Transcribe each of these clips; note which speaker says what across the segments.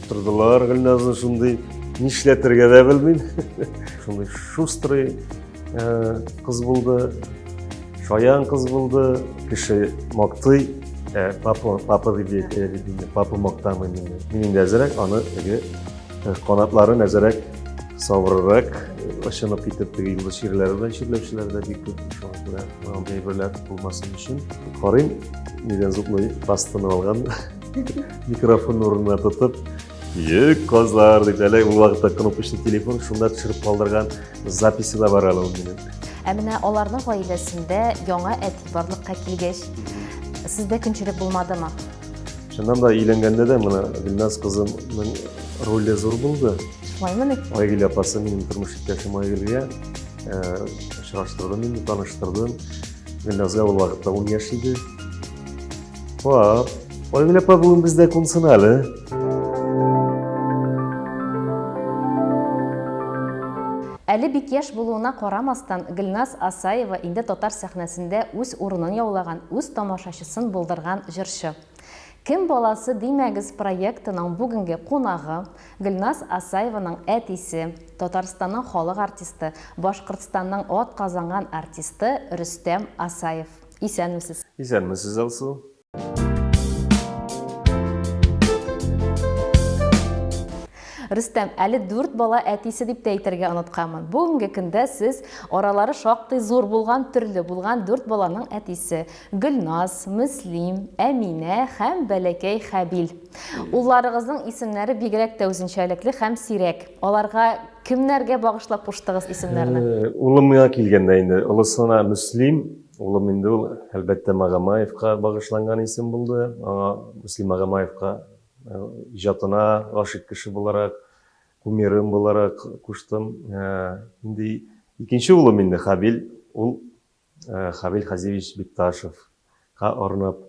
Speaker 1: Туттырдылар Гүлназны шундый нишләтергә дә белмим. Шундый шустрый кыз булды, шаян кыз булды, кеше мактый, папа дип папа мактамый мине. Минем дә әзрәк аны канатларын әзрәк савырырак, ышанып китеп теге юлда ширләр белән ширләүчеләр дә бик күп. Шуңа күрә андый берләр булмасын өчен карыйм, нидән зуплый бастыны алган. Микрофон урынына тотып, «Йөк, кызлар!» дип әле ул вакытта кнопочный телефон шунда төшереп калдырган записи да бар әле ул минем.
Speaker 2: Менә аларның гаиләсендә яңа әти барлыкка килгәч, сездә көнчелек булмадымы?
Speaker 1: Шуннан да өйләнгәндә дә менә Гөлназ кызымның роле зур булды.
Speaker 2: Шулаймыни?
Speaker 1: Айгөл апасы минем тормыш иптәшем Айгөлгә очраштырдым, мине таныштырдым. Гөлназга ул вакытта 10 яшь иде. Айгөл апа бүген бездә кунсын әле.
Speaker 2: Әле бик яшь булуына карамастан, Гөлназ Асаева инде татар сәхнәсендә үз урынын яулаган, үз тамашачысын булдырган җырчы. Кем баласы димәгез проектының бүгенге кунагы Гөлназ Асаеваның әтисе, Татарстанның халык артисты, Башкортстанның ат казанган артисты Рөстәм Асаев. Исәнмесез?
Speaker 1: Исәнмесез, Алсу?
Speaker 2: Рөстәм, әле 4 бала әтисе дип тә әйтергә онытканмын. Бүгенге көндә сез аралары шактый зур булган, төрле булган 4 баланың әтисе. Гөлназ, Мөслим, Әминә һәм бәләкәй Хәбил. Улларыгызның исемнәре бигрәк тә үзенчәлекле һәм сирәк. Аларга кемнәргә багышлап куштыгыз исемнәрне?
Speaker 1: Улым миңа килгәндә инде, олысына Мөслим, улым инде ул әлбәттә Магомаевка багышланган исем булды. Аңа Мөслим Магомаевка ижатына гашык кеше буларак, кумирым буларак куштым. Инде икенче улым инде Хәбил, ул Хәбил Хазевич Бикташевка арнап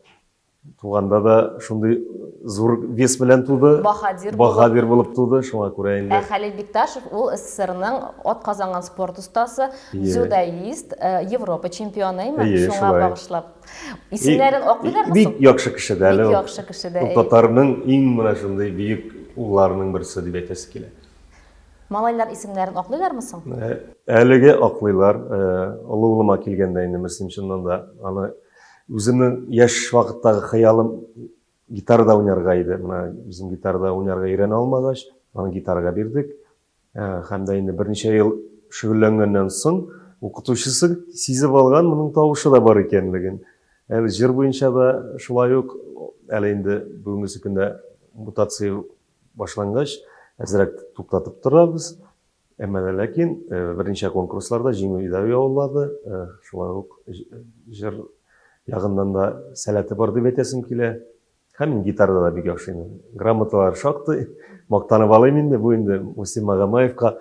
Speaker 1: туганда да шундый зур вес белән туды. Баһадир булып туды, шуңа күрә инде.
Speaker 2: Хәлил Бикташев ул СССРның ат казанган спорт устасы, дзюдоист, Европа чемпионы, шуңа багышлап. Исемнәрен аклыйлармы?
Speaker 1: Бик яхшы кеше дә әле.
Speaker 2: Бик яхшы кеше дә.
Speaker 1: Ул татарның иң менә шундый бөек улларының берсе дип әйтәсе килә.
Speaker 2: Малайлар исемнәрен аклыйлармы соң?
Speaker 1: Әлеге аклыйлар. Олы улыма килгәндә инде Мөслим чыннан да аны үземнең яшь вакыттагы хыялым гитарада уйнарга иде. Менә безнең гитарада уйнарга өйрәнә алмагач, аны гитарага бирдек. Һәм дә инде берничә ел шөгыльләнгәннән соң укытучысы сизеп алган, моның тавышы да бар икәнлеген. Әле җыр буенча да шулай ук, әле инде бүгенге көндә мутация башлангач, әзрәк туктатып торабыз. Әмма ләкин берничә конкурсларда җиңү дә яулады. Шулай ук җыр ягыннан да сәләте бар дип әйтәсем килә. Һәм гитарада да бик яхшы инде. Грамоталар шактый, мактанып алыйм инде. Бу инде Мөслим Магомаевка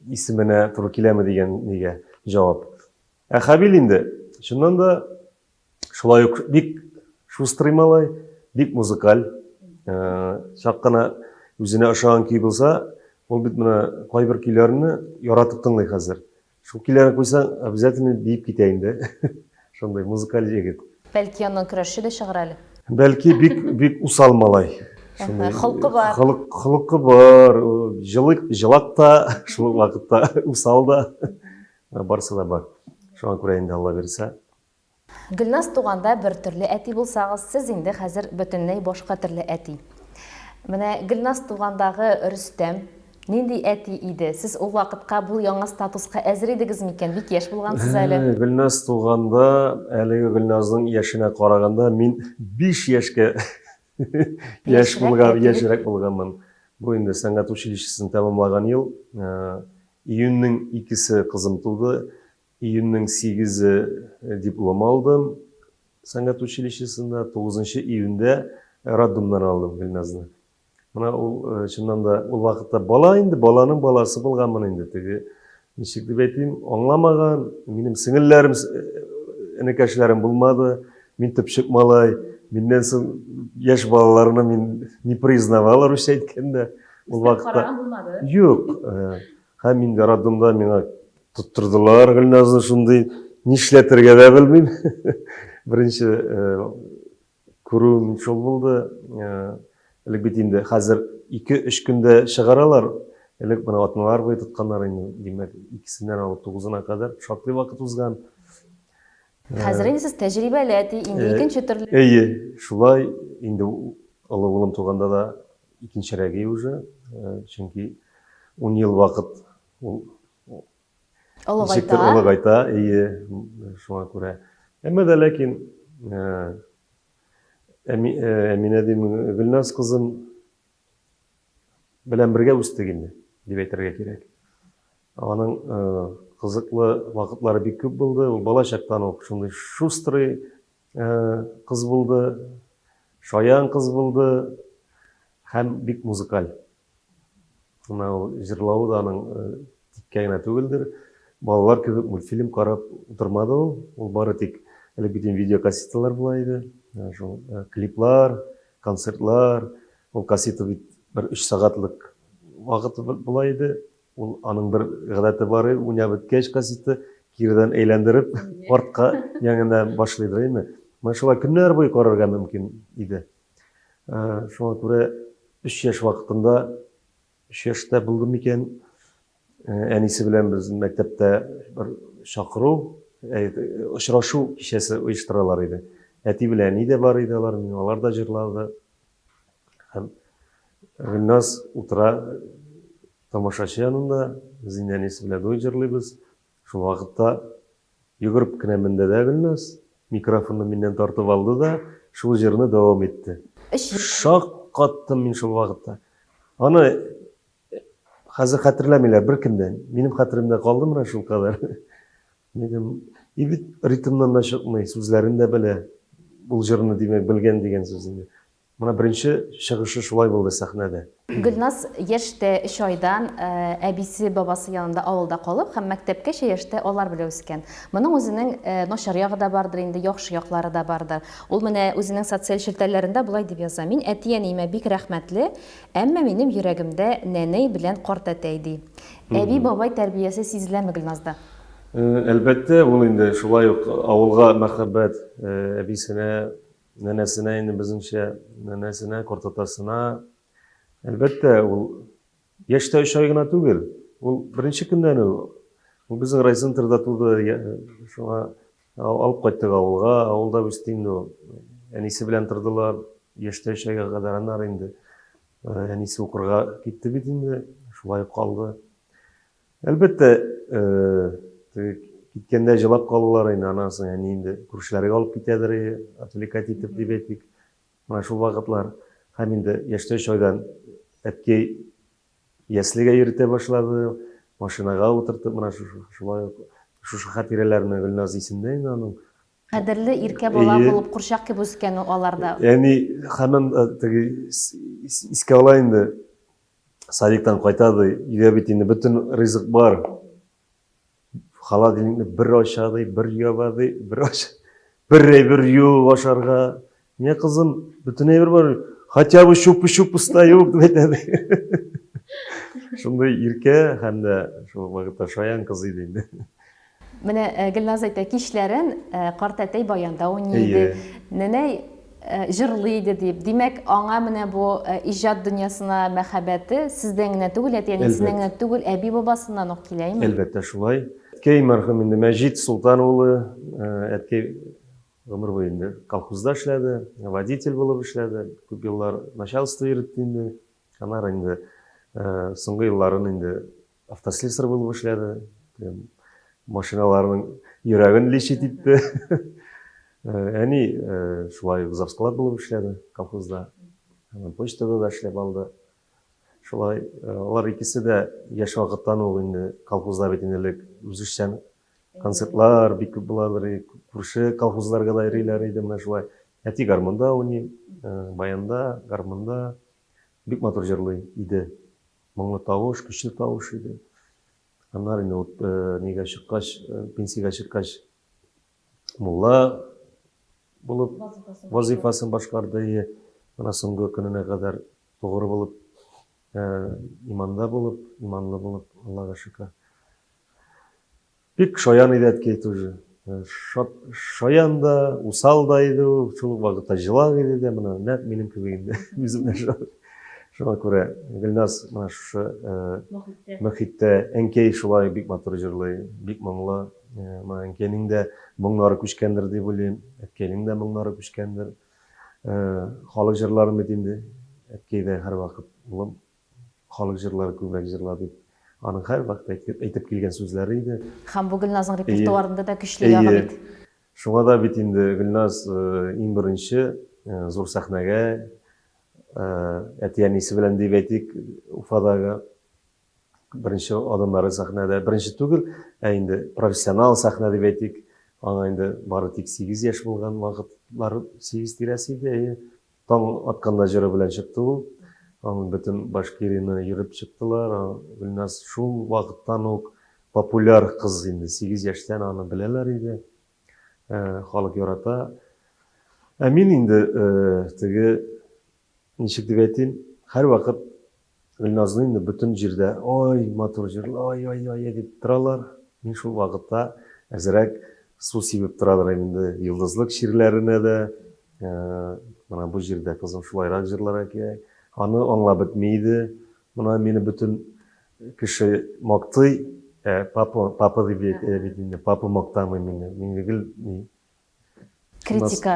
Speaker 1: исеменә туры киләме дигән нигә җавап. Хәбил инде чыннан да шулай ук бик шустрый малай, бик музыкаль. Чак кына үзенә ошаган көй булса, ул бит менә кайбер көйләрне яратып тыңлый хәзер. Шул көйләрне куйсаң, обязательно дип китә инде. Шундай музыкаль җегет.
Speaker 2: Бәлки яннан көрәшче дә чыгыр әле.
Speaker 1: Бәлки бик усал малай.
Speaker 2: Холкы бар.
Speaker 1: Холкы бар, җылак та, шул вакытта усал да. Барсы да бар. Шуңа күрә инде Алла бирсә.
Speaker 2: Гөлназ туганда бер төрле әти булсагыз, сез инде хәзер бөтенләй башка төрле әти. Менә Гөлназ тугандагы Рөстәм нинди әти иде? Сез ул вакытка бу яңа статуска әзер идегез микән? Бик яшь булгансыз әле.
Speaker 1: Гөлназ туганда, әлеге Гөлназның яшенә караганда мин 5 яшькә яшьрәк булганмын. Бу инде сәнгать училищесын тәмамлаган ел. Июньнең 2-се кызым туды. Июньнең 8-е диплом алдым. Сәнгать училищесында 9 июньдә роддомнан алдым Гөлназны. Менә ул чыннан да ул вакытта бала инде, баланың баласы булганмын инде. Теге ничек дип әйтим, аңламаган, минем сеңелләрем, энекәшләрем булмады. Мин төпчек малай, миннән соң яшь балаларны мин не признавал, русча әйткәндә. Ул вакытта юк. Һәм инде роддомда миңа туттырдылар Гөлназны шундый нишләтергә дә белмим. Беренче күрүм шул булды. элек бит инде хәзер 2-3 көндә чыгаралар. Элек бына атналар буе тотканнар инде, димәк, 2сеннән алып 9-на кадәр шактый вакыт узган.
Speaker 2: Хәзер инде сез тәҗрибәле әти, инде икенче төрле.
Speaker 1: Әйе, шулай инде олы улым туганда да икенчерәге уже, чөнки 10 ел вакыт ул
Speaker 2: Олыгайта.
Speaker 1: Әйе, шуңа күрә. Әмма дә ләкин Әминә дим, Гөлназ кызым белән бергә үстек инде, дип әйтергә кирәк. Аның кызыклы вакытлары бик күп булды. Ул бала чактан ук шундый шустрый кыз булды, шаян кыз булды һәм бик музыкаль. Ул җырлавы да аның тиккә генә түгелдер. Балалар кебек мультфильм карап утырмады ул. Ул бары тик әле бит видеокассеталар була иде. Шул клиплар, концертлар. Ул кассета бит 1-3 сәгатьлек вакыт була иде. Ул аның бер гадәте бар иде, уйнап беткәч кассета кирдән әйләндереп, артка яңадан башлыйдыр инде. Менә шулай көннәр буе карарга мөмкин иде. Шуңа күрә 3 яшь вакытында, 3 яшьтә булдым икән, әнисе белән без мәктәптә бер чакыру, очрашу кичәсе оештыралар иде. Әти белән әни дә бар иде, алар да җырлады. Һәм Гөлназ утыра тамашачы янында, без инде әнисе белән дуй җырлыйбыз. Шул вакытта йөгереп кенә менде дә Гөлназ, микрофонны миннән тартып алды да, шул җырны дәвам итте. Шаккаттым мин шул вакытта. Аны хәзер хәтерләмиләр бер кемдән. Минем хәтеремдә калды менә шул кадәр. Минем бит ритмнан да чыкмый, сүзләрен дә белә. Бул җырны димәк белгән дигән сүз инде. Менә беренче чыгышы шулай булды сәхнәдә.
Speaker 2: Гөлназ яшьтә 3 айдан әбисе, бабасы янында авылда калып, һәм мәктәпкәчә яшьтә алар белән үскән. Моның үзенең начар ягы да бардыр инде, яхшы яклары да бардыр. Ул менә үзенең социаль челтәрләрендә булай дип яза: "Мин әти-әниемә бик рәхмәтле, әмма минем йөрәгемдә нәнәй белән карт әтәй" ди. Әби, бабай тәрбиясе сизеләме Гөлназда?
Speaker 1: Әлбәттә, ул инде шулай ук авылга мәхәббәт, әбисенә, нәнәсенә, инде безнеңчә нәнәсенә, картатасына. Әлбәттә, ул яшьтә 3 ай гына түгел. Ул беренче көндән ул безнең райцентрда туды. Шуңа алып кайттык авылга, авылда үсте инде ул. Әнисе белән тордылар, яшьтә 3 айга кадәр аннары инде әнисе укырга китте бит инде, шулай калды. Әлбәттә, киткәндә җылап калулар инде, анасын, әни инде күршеләргә алып китәдер, отвлекать итеп дип әйтик. Менә шул вакытлар. Һәм инде яшьтә 3 айдан әткәй яслегә йөртә башлады, машинага утыртып, менә шулай шушы хатирәләрне Гөлназ исендә инде аның.
Speaker 2: Кадерле иркә бала булып курчак кебек үскән аларда.
Speaker 1: Яни һәман теге искә ала инде. Садиктан кайтады, өйдә бит инде бөтен ризык бар. Холодильникны бер ачады, бер ябады, бер ю ашарга. Не кызым, бөтен әйбер бар. Хотя бы шуп стою, дип әйтәде. Шундай иркә һәм дә шул вакытта шаян кыз иде инде.
Speaker 2: Менә Гөлназ әйтә, кичләрен карт әтәй баянда уйный, нәнәй җырлый иде дип. Димәк, аңа менә бу иҗат дөньясына мәхәббәте сездән генә түгел, әтиәнисеннән генә түгел, әби бабасыннан ук киләме?
Speaker 1: Әлбәттә шулай. Әткәй мәрхүм инде Мәҗит Султан улы, әткәй гомер буе инде колхозда эшләде, водитель булып эшләде, күп еллар начальство йөртте инде. Аннары инде соңгы елларын инде автослесарь булып эшләде. Машиналарның йөрәген лечит итте. Әни шулай завсклад булып эшләде колхозда. Почтада да эшләп алды. Шулай алар икесе дә яшь вакыттан ук инде колхозда бит инде үзешчән концертлар бик күп буладыр. Күрше колхозларга да йөриләр иде менә шулай. Әти гармонда уйный, баянда, гармонда бик матур җырлый иде. Моңлы тавыш, көчле тавыш иде. Аннары инде нигә чыккач, пенсиягә чыккач, мулла булып вазифасын башкарды. Менә соңгы көненә кадәр тугры булып, иманлы булып, Аллага шөкер. Бик шаян иде әткәй тоже. Шаян да, усал да иде, шул вакытта җылак иде дә, менә нәкъ минем кебек инде. Үземнән Шуңа күрә Гөлназ менә шушы мөхиттә Әнкәй шулай бик матур җырлый, бик моңлы. Менә Әнкәйнең дә моңнары күчкәндер дип уйлыйм, әткәйнең дә моңнары күчкәндер. Халык җырларын бит инде әткәй дә һәрвакыт улым халык җырлары күбрәк җырла дип аның һәрвакыт әйтеп килгән сүзләре иде.
Speaker 2: Һәм бу Гөлназның репертуарында да көчле ягы бит.
Speaker 1: Шуңа да бит инде Гөлназ иң беренче зур сәхнәгә әти-әнисе белән дип әйтик, Уфадагы беренче адымнары сәхнәдә, беренче түгел, инде профессионал сәхнә дип әйтик, аңа инде бары тик 8 яшь булган вакытлар, 8 тирәсе иде. Таң атканда җыры белән чыкты ул. Аның бөтен Башкирияны йөреп чыктылар. Гөлназ шул вакыттан ук популяр кыз инде, 8 яшьтән аны беләләр иде. Халык ярата. Мин инде теге ничек дип әйтим, һәрвакыт Гөлназны инде бөтен җирдә ой, матур җырлый, ой дип торалар. Мин шул вакытта әзрәк су сибеп торадыр инде йолдызлык ширләренә дә. Менә бу җирдә кызым шулайрак җырларга кирәк. Аны аңлап бетмәйде. Менә мине бөтен кеше мактый, папа дип әйтә, папа мактамый мине. Мине гел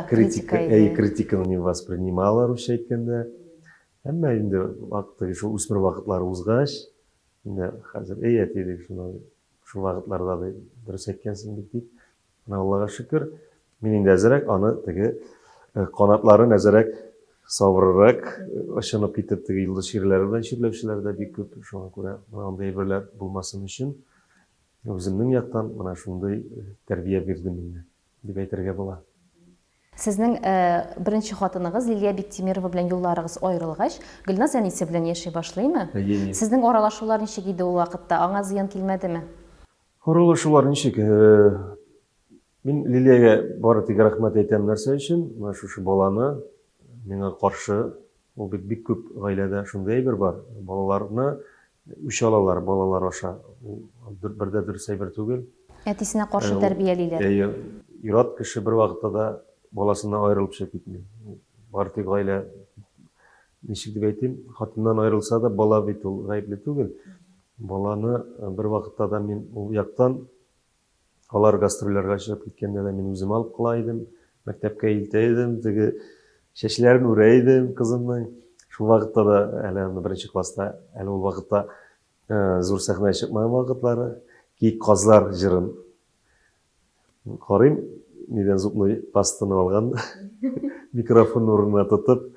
Speaker 1: критиканы не воспринимала русча әйткәндә. Әмма инде вакыты шул үсмер вакытлары узгач, инде хәзер әти дип шул вакытларда дөрес әйткәнсең бит дип. Менә Аллага шөкер, мин инде әзрәк аны теге канатларын әзрәк савырырак ышанып китеп теге йолдыз ширләре белән ширләүчеләр дә бик күп. Шуңа күрә андый әйберләр булмасын өчен үземнең яктан менә шундый тәрбия бирдем инде дип әйтергә була.
Speaker 2: Сезнең беренче хатыныгыз Лилия Биктимирова белән юлларыгыз аерылгач, Гөлназ әнисе белән яши башлыймы? Сезнең аралашулар ничек иде ул вакытта? Аңа зыян килмәдеме?
Speaker 1: Аралашулар ничек? Мин Лилиягә бары тик рәхмәт әйтәм нәрсә өчен? Менә шушы баланы миңа каршы ул бик күп гаиләдә шундый әйбер бар. Балаларны үч алалар, балалар аша. Бердә дөрес әйбер түгел.
Speaker 2: Әтисенә каршы тәрбиялиләр.
Speaker 1: Ират кеше бер вакытта да баласыннан аерылып чыгып китми. Бары тик гаилә ничек дип әйтим, хатыннан аерылса да бала бит ул гаепле түгел. Баланы бер вакытта да мин ул яктан алар гастрольләргә чыгып киткәндә дә мин үзем алып кыла идем, мәктәпкә илтә идем, теге чәчләрен үрә идем кызымның. Шул вакытта да әле беренче класста, әле ул вакытта зур сәхнәгә чыкмаган вакытлары, Киек казлар җырын карыйм, нидән зубной пастаны алган, микрофон урынына тотып,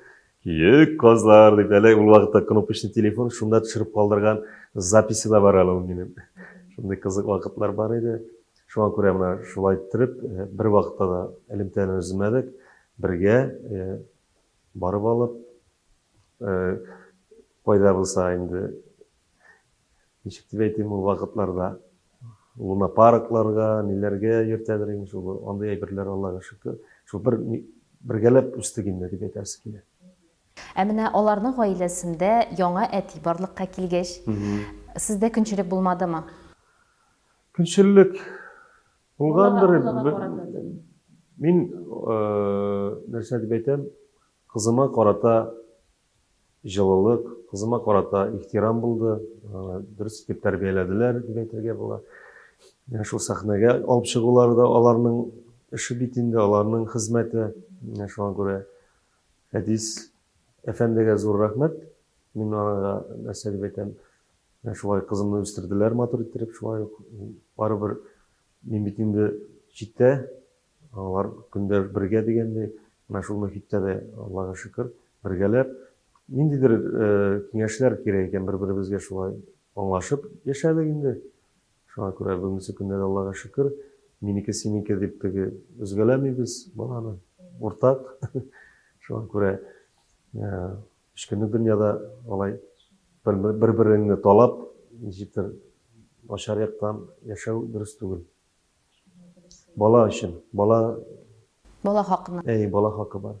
Speaker 1: Киек казлар дип, әле ул вакытта кнопочный телефон шунда төшереп калдырган записи да бар әле минем. Шундый кызык вакытлар бар иде. Шуңа күрә менә шулай иттереп, бер вакытта да элемтәне өзмәдек, бергә барып алып, кайда булса инде ничек дип әйтим, ул вакытларда Луна паркларга, ниләргә йөртәдер инде шул, андый әйберләр Аллага шөкер. Шул бергәләп үстек инде дип әйтәсе килә.
Speaker 2: Менә аларның гаиләсендә яңа әти барлыкка килгәч, сездә көнчелек булмадымы?
Speaker 1: Көнчелек булгандыр. Мин нәрсә дип әйтәм, кызыма карата җылылык, кызыма карата ихтирам булды. Дөрес итеп тәрбияләделәр дип әйтергә була. Шул сәхнәгә алып чыгулары да аларның эше бит инде, аларның хезмәте. Шуңа күрә Хәдис әфәндегә зур рәхмәт. Мин аңа нәрсә дип әйтәм, шулай кызымны үстерделәр матур иттереп, шулай барыбер мин бит инде читтә, алар көндәр бергә дигәндәй, менә шул мөхиттә дә Аллага шөкер, бергәләп ниндидер киңәшләр кирәк икән бер-беребезгә шулай аңлашып яшәдек инде. Шуңа күрә бүгенге көндә дә Аллага шөкер, минеке синеке дип теге үзгәләмибез баланы, уртак. Шуңа күрә өч көнлек дөньяда алай бер-береңне талап, ничектер начар яктан яшәү дөрес түгел. Бала өчен, бала
Speaker 2: хакына.
Speaker 1: Бала хакы бар.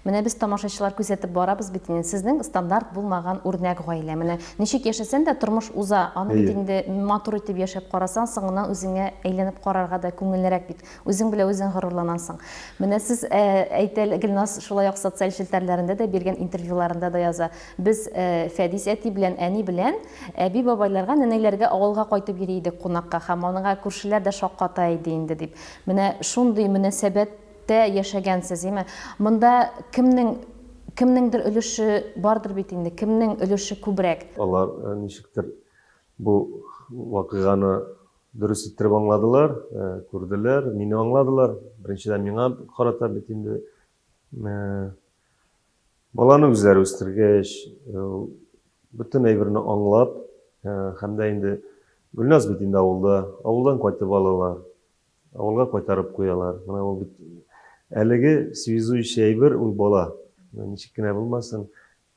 Speaker 2: Менә без тамашачылар күзәтеп барабыз бит инде. Сезнең стандарт булмаган үрнәк гаилә. Менә ничек яшәсәң дә тормыш уза. Аны бит инде матур итеп яшәп карасаң, соңыннан үзеңә әйләнеп карарга да күңеллерәк бит. Үзең белән үзең горурланасың. Менә сез Гөлназ шулай ук социаль челтәрләрендә дә биргән интервьюларында да яза. Без Фәдис әти белән, әни белән әби бабайларга, нәнәйләргә авылга кайтып йөри идек кунакка һәм аныңа күршеләр дә шакката иде инде дип. Менә шундый мөнәсәбәттә яшәгәнсез, име? Монда кемнеңдер өлеше бардыр бит инде, кемнең өлеше күбрәк?
Speaker 1: Алар ничектер бу вакыйганы дөрес иттереп аңладылар, күрделәр, мине аңладылар. Беренчедән миңа карата бит инде баланы үзләре үстергәч, бөтен әйберне аңлап, һәм дә инде Гөлназ бит инде авылдан кайтып алалар, авылга кайтарып куялар. Менә ул бит әлеге связующий әйбер ул бала. Ничек кенә булмасын,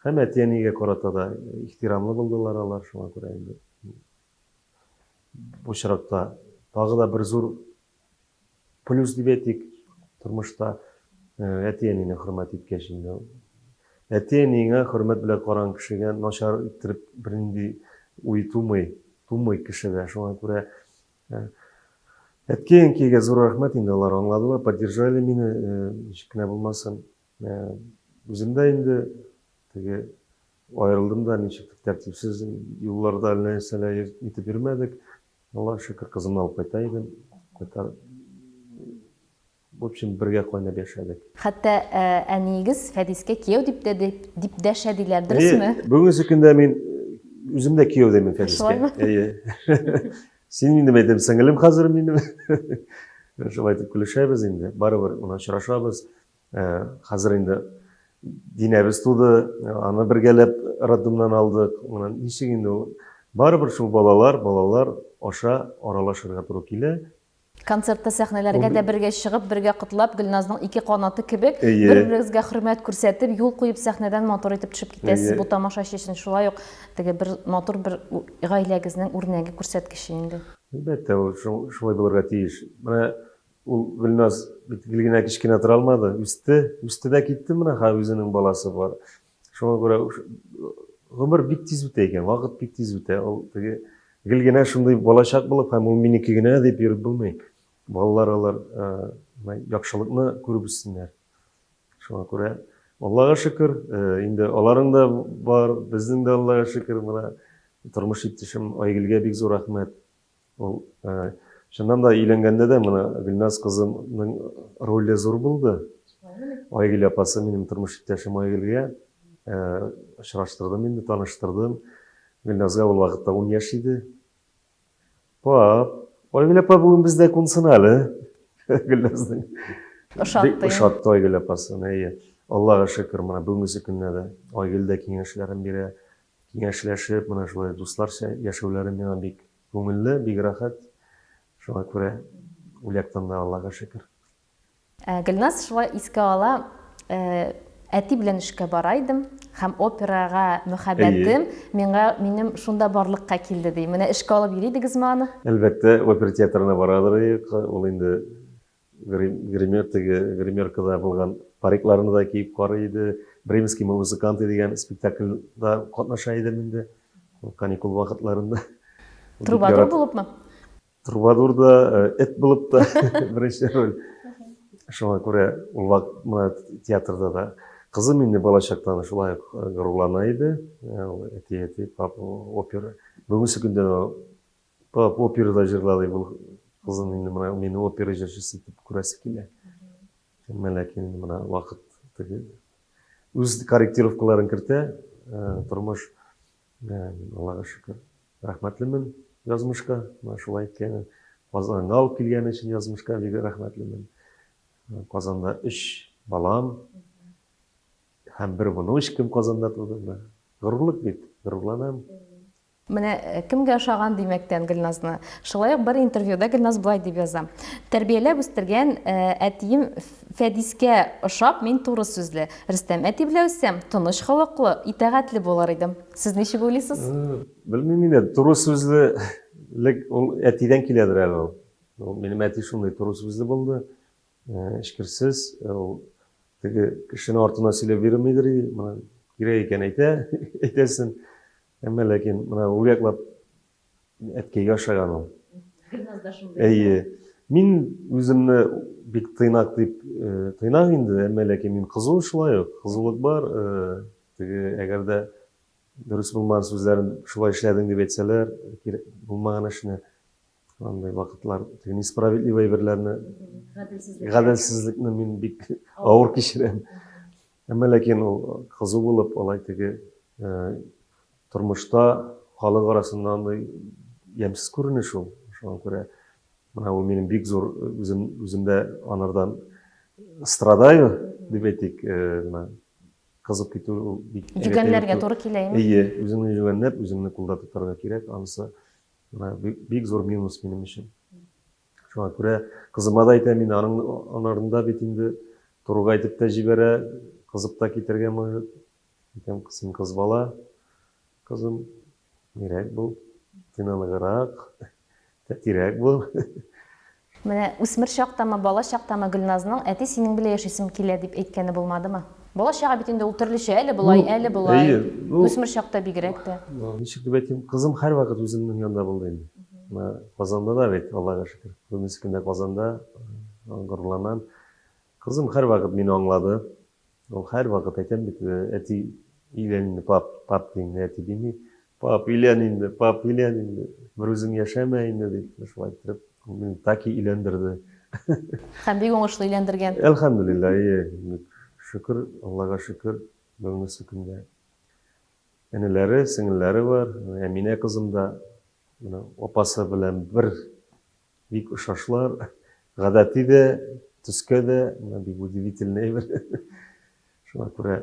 Speaker 1: һәм әти-әнигә карата да ихтирамлы булдылар алар, шуңа күрә инде. Бу чиракта тагы да бер зур плюс дип әйтик, тормышта әти-әнине хөрмәт иткәч инде. Әти-әнигә хөрмәт белән караган кешегә начар иттереп бернинди уй тумый кешегә. Шуңа күрә әткәй-әнкәйгә зур рәхмәт инде, алар аңладылар, поддержали мине, ничек кенә булмасын. Үзем дә инде теге аерылдым да, ничек тәртипсез юлларда нәрсәләр итеп йөрмәдек. Аллаһка шөкер, кызымны алып кайта идем. В общем, бергә кайнап яшәдек.
Speaker 2: Хәтта әнигез Фәдискә кияү дип дәшәдиләр, дөресме?
Speaker 1: Бүгенге көндә мин үзем дә кияү димим Фәдискә. Син инде әйтәм, сеңелем хәзер минем. Шулай итеп көлешәбез инде. Барыбер уна очрашабыз. Хәзер инде динәбез туды, аны бергәләп роддомнан алдык. Ничек инде барыбер шул балалар аша аралашырга туры килә.
Speaker 2: Концертта сәхнәләргә дә бергә чыгып, бергә котлап, Гөлназның ике канаты кебек, бер-берегезгә хөрмәт күрсәтеп, юл куеп сәхнәдән матур итеп төшеп китәсез. Бу тамашачы өчен шулай ук теге бер матур бер гаиләгезнең үрнәге күрсәткече инде.
Speaker 1: Әлбәттә, ул шулай булырга тиеш. Менә ул Гөлназ бит генә кичкенә тора алмады, үсте дә китте, менә һәм үзенең баласы бар. Шуңа күрә гомер бик тиз үтә икән, вакыт бик тиз үтә. Ул теге генә шундый балачак булып, һәм ул минеке генә дип йөреп булмый. Балалар алар яхшылыкны күреп үссеннәр. Шуңа күрә Аллаһка шөкер, инде аларның да бар, безнең дә Аллаһка шөкер, менә тормыш иптәшем Айгөлгә бик зур рәхмәт. Ул чыннан да өйләнгәндә дә менә Гөлназ кызымның роле зур булды. Айгөл апасы минем тормыш иптәшем Айгөлгә очраштырдым, инде таныштырдым. Гөлназга ул вакытта 10 яшь иде. Пап, Айгөл апа бүген бездә кунсын әле. Гөлназның. Ошатты Айгөл апасын. Аллаһка шөкер, менә бүгенге көндә дә Айгөл дә киңәшләрен бирә. Киңәшләшеп, менә шулай дусларча яшәүләре миңа бик күңелле, бик рәхәт. Шуңа күрә ул яктан да Аллаһка шөкер.
Speaker 2: Гөлназ шулай искә ала, әти белән эшкә бара идем һәм операга мөхәббәтем минем шунда барлыкка килде ди. Менә эшкә алып йөридегезме аны?
Speaker 1: Әлбәттә, опера театрына барадыр. Ул инде гримеркада булган парикларны да киеп карый иде. Бременский музыканты дигән спектакльдә катнаша иде инде. Каникул вакытларында.
Speaker 2: Трубадур булыпмы?
Speaker 1: Трубадур да, эт булып та беренче роль. Шуңа күрә ул театрда да кызым инде балачактан шулай горурлана иде. Әти, пап, опера. Бүгенге көндә пап операда җырлады бу кызым инде мине опера җырчысы итеп күрәсе килә. Ләкин менә вакыт үз корректировкаларын кертә, тормыш, Аллаһка шөкер, рәхмәтлемен язмышка, шулай икән. Казанга алып килгән өчен язмышка бик рәхмәтлемен. Казанда 3 балам һәм бер внучкам Казанда туды. Горурлык бит, горурланам.
Speaker 2: Менә кемгә ошаган димәктән Гөлназны. Шулай ук бер интервьюда Гөлназ булай дип яза. Тәрбияләп үстергән әтием Фәдискә ошап, мин туры сүзле. Рөстәм әти белән үссәм, тыныч холыклы, итәгатьле булар идем. Сез ничек уйлыйсыз?
Speaker 1: Белмим инде, туры сүзлелек ул әтидән киләдер әле ул. Минем әти шундый туры сүзле булды. Эшкерсез, ул теге кешенең артына сөйләп бирмидер, моны кирәк икән әйтә, әйтәсен. Әмма ләкин моны ул яклап әткәйгә охшаган ул. Әйе. Мин үземне бик тыйнак дип тыйнак инде, әмма ләкин мин кызу шулай ук, кызулык бар. Теге әгәр дә дөрес булмаган сүзләрен шулай эшләдең дип әйтсәләр, булмаган эшне андай вакытлар, теге несправедливый әйберләрне, гаделсезлекне мин бик авыр кичерәм. Әмма ләкин ул кызу булып, алай теге тормышта халык арасында андай ямьсез күренеш ул. Шуңа күрә менә ул минем бик зур үземдә анардан страдаю дип әйтик, кызып китү бик
Speaker 2: Йөгәнләргә туры киләме?
Speaker 1: Әйе, үзеңне йөгәнләп, үзеңне кулда тотарга кирәк. Анысы бик зур минус минем өчен. Шуңа күрә кызыма да әйтәм, мин анарында бит инде турыга әйтеп тә җибәрә, кызып та китәргә может. Әйтәм, син кыз бала, кызым, нирәк бул, тыйнаныграк, тәтирәк бул.
Speaker 2: Менә үсмер чактамы, бала чактамы Гөлназның әти синең белән яшисем килә дип әйткәне булмадымы? Бала чага бит инде ул төрлечә, әле булай, әле булай. Үсмер чакта бигрәк тә.
Speaker 1: Ничек дип әйтим, кызым һәрвакыт үземнең янында булды инде. Казанда да бит, Аллага шөкер. Күбенесе көндә Казанда горурланам. Кызым һәрвакыт мине аңлады. Ул һәрвакыт әйтәм бит, әти илән инде, пап дигән әти дими. Пап илән инде, пап илән инде. Бер үзең яшәмә инде дип шулай итеп, мине таки иләндерде.
Speaker 2: Һәм бик уңышлы өйләндергән.
Speaker 1: Әлхәмдүлиллаһ, шөкер, Аллага шөкер, бүгенге көндә. Әниләре, сеңелләре бар. Әминә кызым да апасы белән бер бик охшашлар. Гадәти дә, төскә дә, бик удивительный бер. Шуңа күрә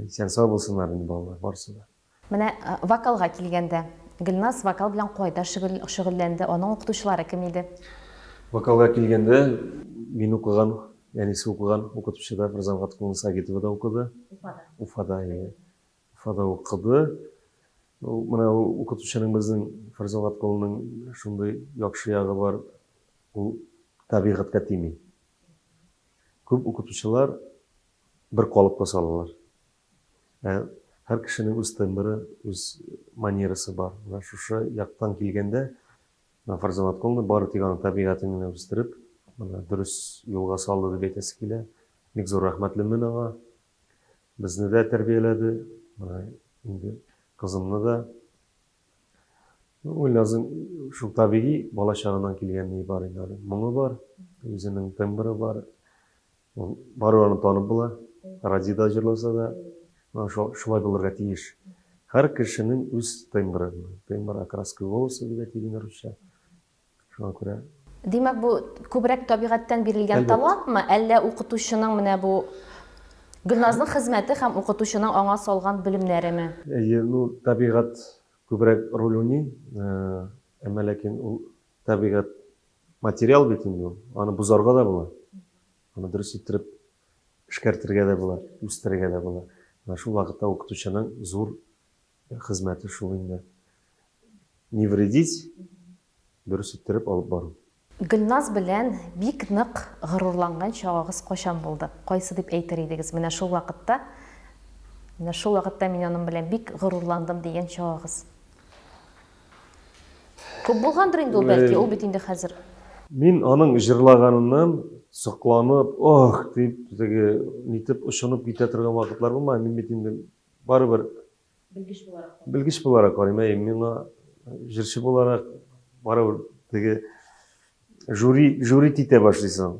Speaker 1: исән сау булсыннар инде балалар барысы да.
Speaker 2: Менә вокалга килгәндә, Гөлназ вокал белән кайда шөгыльләнде? Аның укытучылары кем иде?
Speaker 1: Вокалга килгәндә, мин укыган, әнисе укыган укытучыда Фарзанат Сагитова да укыды. Уфада укыды. Менә укытучының безнең Фарзанат кулының шундый яхшы ягы бар, ул табигатькә тими. Күп укытучылар бер калыпка салалар. Һәр кешенең үз тембры, үз манерасы бар. Менә шушы яктан килгәндә, Фарзанат кулны бары тик аның табигатын гына үстереп, менә дөрес юлга салды дип әйтәсе килә. Бик зур рәхмәтлемен аңа. Безне дә тәрбияләде. Менә инде кызымны да. Уйлазым, шул табигый бала чагыннан килгән ни бар инде. Моңы бар, үзенең тембры бар. Бары аны танып була. Радиода җырласа да, шулай булырга тиеш. Һәр кешенең үз тембры, тембр окраска голоса дип әйтелгән русча. Шуңа күрә.
Speaker 2: Димәк, бу күбрәк табигатьтән бирелгән талантмы, әллә укытучының менә бу Гөлназның хезмәте һәм укытучының аңа салган белемнәреме?
Speaker 1: Әйе, табигат күбрәк роль уйный, әмма ләкин ул табигат материал бит инде ул. Аны бузарга да була. Аны дөрес иттереп эшкәртергә дә була, үстерергә дә була. Шул вакытта укытучының зур хезмәте шул инде. Не вредить, дөрес иттереп алып бару.
Speaker 2: Гөлназ белән бик нык горурланган чагыгыз кайчан булды? Кайсы дип әйтер идегез? Менә шул вакытта мин аның белән бик горурландым дигән чагыгыз. Күп булгандыр инде ул бәлки, ул бит инде хәзер.
Speaker 1: Мин аның җырлаганыннан сокланып, ох, дип, теге нитеп ошонып китә торган вакытлар булма. Мин бит инде барыбер белгеч буларак карыйм, миңа җырчы буларак барыбер теге жюри титә башлыйсың.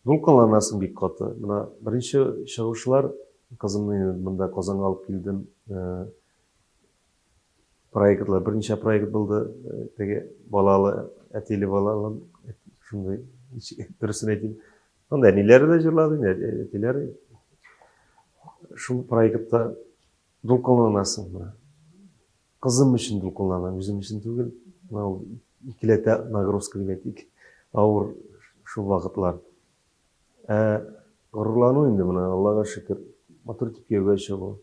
Speaker 1: Дулкынланасың бик каты. Менә беренче чыгышлар кызымны монда Казанга алып килдем. Проектлар, берничә проект булды. Теге балалы, әтиле балалы, шундый дөресен әйтим. Анда әниләре дә җырлады, әтиләре. Шул проектта дулкынланасың. Кызым өчен дулкынланам, үзем өчен түгел. Ул икеләтә нагрузка дип әйтик. Авыр шул вакытлар. Горурлану инде менә, Аллага шөкер, матур итеп кияүгә чыгу.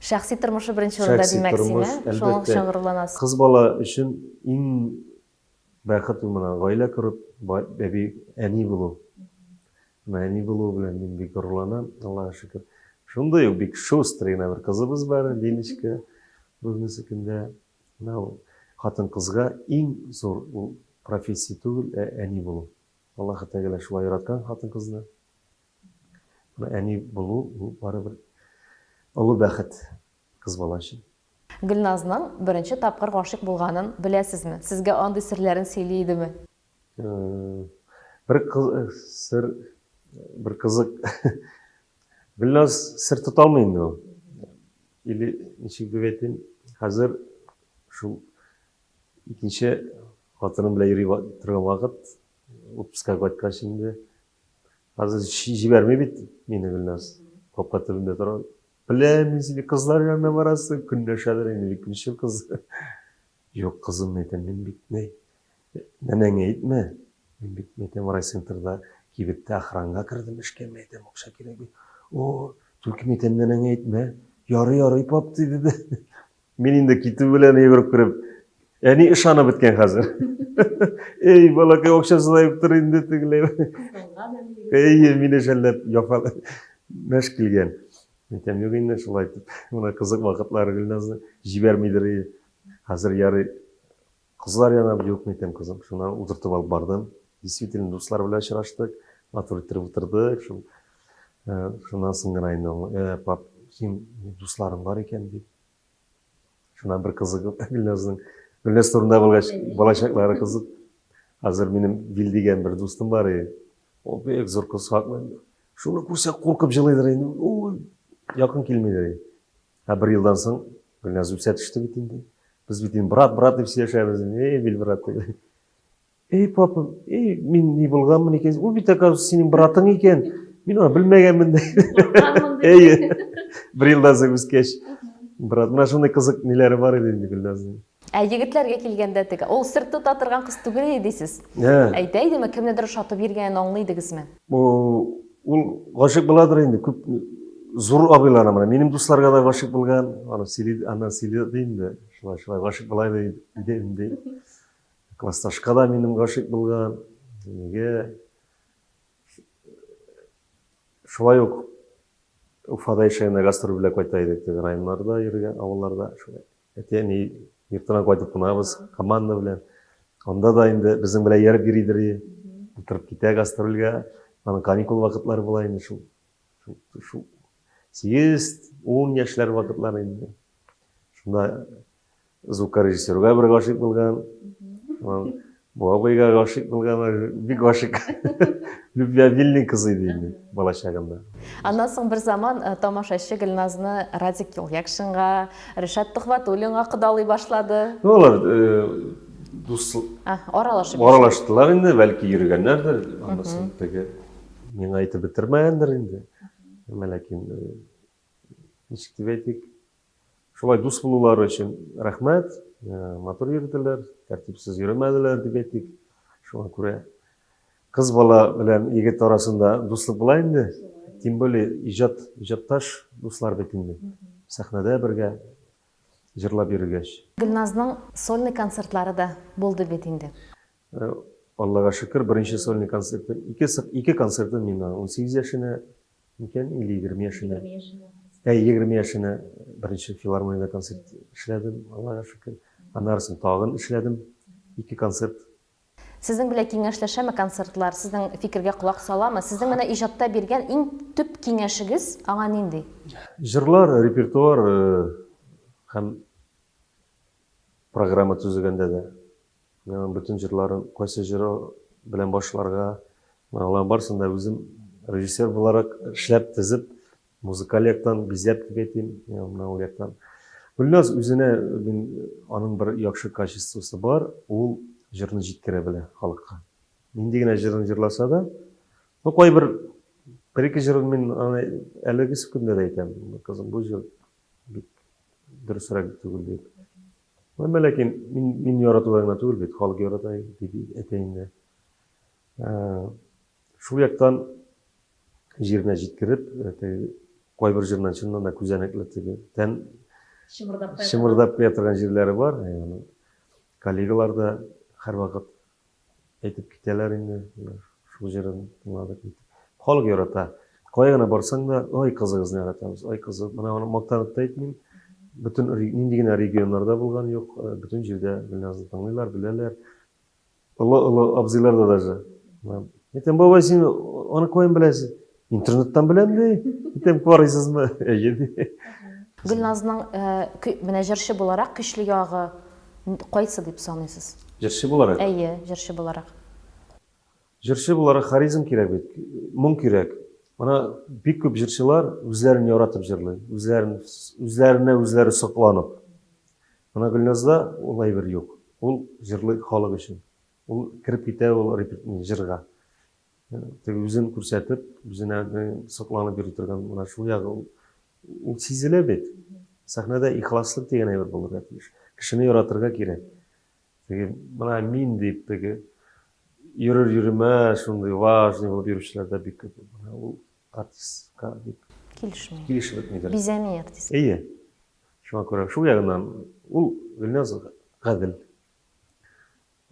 Speaker 2: Шәхси тормышы беренче урында димәксеме? Шуның өчен горурланасыз.
Speaker 1: Кыз бала өчен иң бәхет менә гаилә корып, бәби әни булу. Мәни булу белән мин бик горурланам, Аллага шөкер. Шундай ук бик шустрый гына бер кызыбыз бар, Леночка. Бүгенге көндә мынау хатын-кызга иң зур ул профессия түгел, әни булу. Аллаһ Тәгалә шулай яраткан хатын-кызны. Әни булу ул барыбер олы бәхет кыз бала өчен.
Speaker 2: Гөлназның беренче тапкыр гашык булганын беләсезме? Сезгә андый серләрен сөйли идеме?
Speaker 1: Бір қызық Гүлназ сыр тұта алмайды ол. Или ничек деп әйтейін, хәзер шул икенче хатыным белән йөри торган вакыт, отпускка кайткач инде, хәзер җибәрмәй бит мине Гүлназ. Капка төбендә тора. Беләм, син кызлар янына барасың, көнләшәләр инде, икенче кыз. Юк, кызым, әйтәм, мин бит нәнәңә әйтмә. Мин бит мәйтәм райцентрда кибеттә охранга кердем, эшкә мәйтәм, акча кирәк бит. О, түлке мәйтәм нәнәңә әйтмә. Ярый, пап диде. Мин инде китү белән йөгереп кереп, әни ышанып беткән хәзер. Эй, балакай, акча сылайып тор инде тегеләй. Эй, мине шәлләп яфал мәш килгән. Мәйтәм, юк инде шулай итеп, моны кызык вакытлары Гөлназны җибәрмидер. Хәзер ярый кызлар янына юк мәйтәм, кызым. Шуннан утыртып алып бардым. Действительно, дуслар белән очраштык, матур итеп утырдык. Шуннан соң гына инде, пап, син дусларың бар икән дип. Шуннан бер кызык Гөлназның, Гөлназ турында балачаклары кызык. Хәзер минем Вил дигән бер дустым бар иде. Ул бик зур кыз хаклы. Шуны күрсә куркып җылыйдыр инде. Ой, якын килмидер. Бер елдан соң Гөлназ үсә төште бит инде. Без бит инде брат дип сөйләшәбез. Эй, Вил брат. Эй, папа, эй, мин ни булганмын икән? Ул бит оказывается синең братың икән. Мин аны белмәгәнмен. Эй, бер елдан соң үскәч, брат, менә шундый кызык ниләре бар иде инде Гөлназның.
Speaker 2: Егетләргә килгәндә теге, ул сыр тота торган кыз түгел дисез. Әйтә идеме, кемнедер шатып йөргәнен аңлыйдыгызмы?
Speaker 1: Ул гашык буладыр инде, күп зур абыйлар менә. Минем дусларга да гашык булган, аны сөйли инде. Шулай гашык булай иде инде. Классташка да минем гашык булган. Нигә? Шулай ук Уфада яшәгәндә гастроль белән кайта идек, районнарда йөргән, авылларда шулай. Әтәни йортына кайтып кунабыз, команда белән. Анда да инде безнең белән йөреп йөридер. Утырып китә гастрольгә. Аның каникул вакытлары була инде шул 8-10 яшьләр вакытлары инде. Шунда звукорежиссерга бер гашык булган. Бу абыйга гашык булган, бик гашык. Любвеобильный кыз иде инде бала чагында.
Speaker 2: Аннан соң бер заман тамашачы Гөлназны Радик Юлъякшинга, Ришат Тухватуллинга кыдалый башлады.
Speaker 1: Олар аралаштылар инде, бәлки йөргәннәрдер. Анысы теге миңа әйтеп бетермәгәндер инде. Ләкин ничек дип әйтик, шулай дус булулары өчен рәхмәт. Матур йөрделәр, тәртипсез йөрмәделәр дип әйтик. Шуңа күрә кыз бала белән егет арасында дуслык була инде. Тем более иҗатташ дуслар бит инде. Сәхнәдә бергә җырлап йөргәч.
Speaker 2: Гөлназның сольный концертлары да булды бит инде.
Speaker 1: Аллага шөкер, беренче сольный концерты, ике концерты мин 18 яшенә икән, или 20 яшенә. 20 яшенә беренче филармониядә концерт эшләдем, Аллага шөкер. Аннан соң тагын эшләдем, 2 концерт.
Speaker 2: Сезнең белән киңәшләшәме концертлар? Сезнең фикергә кулак саламы? Сезнең менә иҗатта биргән иң төп киңәшегез аңа нинди?
Speaker 1: Җырлар, репертуар һәм программа төзегәндә дә. Bütün җырларын кайсы җыры белән башларга, алар барсында үзем режиссер буларак эшләп тезеп, музыкаль яктан бизәп дип әйтим, ул яктан. Гөлназ үзенә аның бер яхшы качествосы бар, ул җырны җиткерә белә халыкка. Нинди генә җырын җырласа да, кайбер бер-ике җырын мин аны әлеге секундда да әйтәм. Кызым, бу җыр бик дөресрәк түгел дип. Ләкин мин яратудан гына түгел бит, халык ярата дип әйтәм инде. Шул яктан җиренә җиткереп, кайбер җырнан чыннан да күзәнәкле теге тән шымырдап куя торган җирләре бар. Коллегалар да һәр вакыт әйтеп китәләр инде, шул җырын тыңладык. Халык ярата. Кайгына барсаң да, ай кызыгызны яратабыз, ай кызык. Мына аны мактанып та әйтмим. Бүтүн нинди генә регионнарда булган юк, бүтүн җирдә Гөлназны тыңлыйлар, беләләр. Олы абзыйлар да даже. Әйтәм, бабай, син аны каян беләсең? Интернеттан беләм ди. Әйтәм, карыйсызмы? Әйе ди.
Speaker 2: Гөлназның менә җырчы буларак көчле ягы кайсы дип саныйсыз?
Speaker 1: Җырчы буларак.
Speaker 2: Әйе, җырчы буларак.
Speaker 1: Җырчы буларак харизм кирәк бит, моң кирәк. Мына бик күп җырчылар үзләрен яратып җырлый, үзләренә үзләре сокланып. Мына Гөлназда улай бер юк. Ул җырлый халык өчен. Ул кирип китә ул җырга. Теге үзен күрсәтеп, үзенә сокланып йөри торган мына шул ягы ул сизелә бит. Сәхнәдә ихласлык дигән әйбер булырга тиеш. Кешене яратырга кирәк. Теге мына мин дип теге йөрер-йөрмә шундый важный булып йөрүчеләр дә бик күп. Ул артистка дип
Speaker 2: Килешми.
Speaker 1: килешеп бетмидер.
Speaker 2: Бизәми артист.
Speaker 1: Әйе. Шуңа күрә шул ягыннан ул Гөлназ гадел.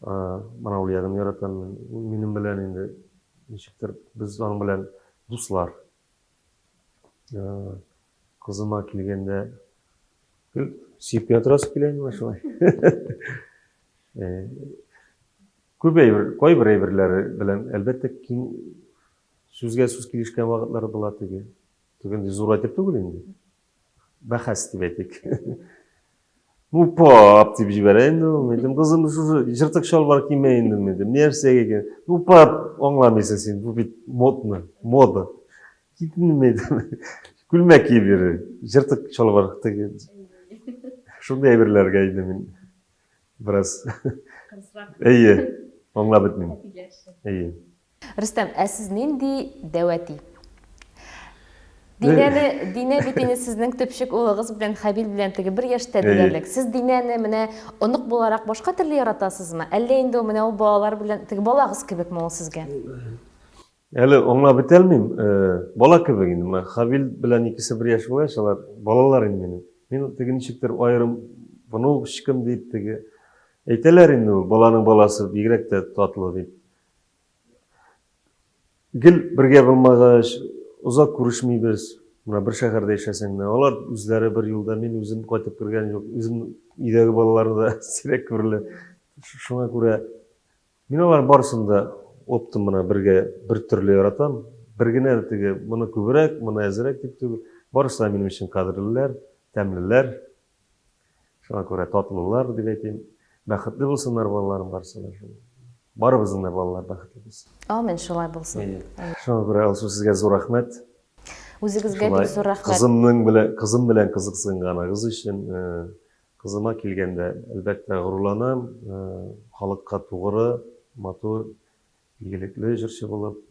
Speaker 1: Мана ул ягын яратам. Ул минем белән инде ничектер без аның белән дуслар. Кызыма килгәндә сөйп ятырасы килә инде шулай. Кайбер әйберләре белән әлбәттә киң сүзгә сүз килешкән вакытлар була теге. Түгенде зур әйтеп түгел инде. Бәхәс дип әйтик. Ну, пап дип җибәрә инде ул. Минем кызым шушы җыртык шалбар кимәй инде минем. Нәрсәгә икән? Ну, пап, аңламыйсың син, бу бит мода. Китенме күлмәк киеп йөри. Җыртык шалбар теге. Шундай әйберләргә инде мин бераз. Әйе. Аңлап бетмим. Әйе.
Speaker 2: Рөстәм, сез нинди дәвәти? Динә бит инде сезнең төпчек улыгыз белән Хәбил белән теге бер яшьтә диярлек. Сез Динәне менә онык буларак башка төрле яратасызмы? Әллә инде менә ул балалар белән теге балагыз кебекме ул сезгә?
Speaker 1: Әле аңлап бетә алмыйм. Бала кебек инде. Менә Хәбил белән икесе бер яшь булгач, алар балалар инде минем. Мин теге ничектер аерым буны һичкем дип теге әйтәләр инде ул баланың баласы бигрәк тә татлы дип. Гел бергә булмагач, узак күрешмибез. Менә бер шәһәрдә яшәсәң дә, алар үзләре бер юлда, мин үзем кайтып кергән юк. Үзем өйдәге балаларны да сирәк күрелә. Шуңа күрә мин алар барысын да оптым менә бергә бер төрле яратам. Бер генә теге моны күбрәк, моны әзрәк дип түгел. Барысы да минем өчен кадерлеләр, тәмлеләр. Шуңа күрә татлылар дип әйтим. Бәхетле булсыннар балаларым барысы да. Барыбызның да балалар бәхетле булсын.
Speaker 2: Амин, шулай булсын.
Speaker 1: Шуңа күрә алсу сезгә зур рәхмәт.
Speaker 2: Үзегезгә бик зур рәхмәт.
Speaker 1: Кызым белән кызыксынганыгыз өчен кызыма килгәндә әлбәттә горурланам. Халыкка тугры, матур, игелекле җырчы булып,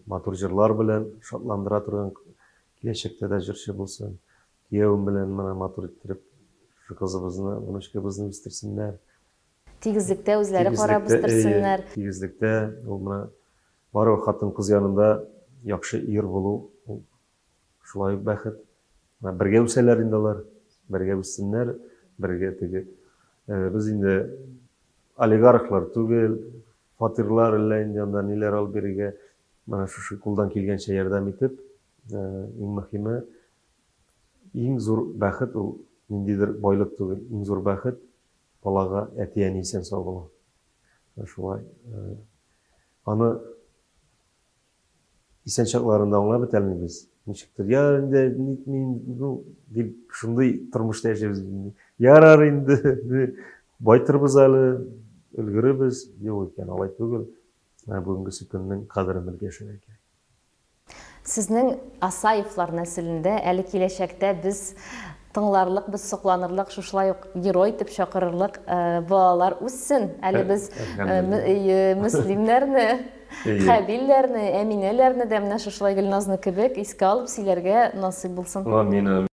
Speaker 1: матур җырлар белән шатландыра торган киләчәктә дә җырчы булсын. Киявем белән менә матур иттереп шу кызыбызны, унычкыбызны үстерсеннәр.
Speaker 2: Тигезлектә үзләре карап үстерсеннәр.
Speaker 1: Тигезлектә ул менә бары хатын кыз янында яхшы ир булу шулай бәхет. Бергә үсәләр инде алар, бергә үссеннәр, бергә теге. Без инде олигархлар түгел, фатирлар әллә инде анда ниләр алып бирергә, менә шушы кулдан килгәнчә ярдәм итеп, иң мөһиме, иң зур бәхет ул ниндидер байлык түгел, иң зур бәхет балага әти-әни исән сау булу. Шулай. Аны исән чакларында аңлап бетә алмыйбыз. Ничектер, я инде мин дип шундый тормышта яшәбез. Ярар инде, байтырбыз әле, өлгеребез, юк икән, алай түгел. Бүгенге көннең кадерен белгән кирәк.
Speaker 2: Сезнең Асаевлар нәселендә әле киләчәктә без тыңларлык, без сокланырлык, шушылай ук герой итеп чакырырлык балалар үссен. Әле без мөслимнәрне, Хәбилләрне, Әминәләрне дә менә шушылай Гөлназны кебек искә алып сөйләргә насыйп булсын.
Speaker 1: Амин.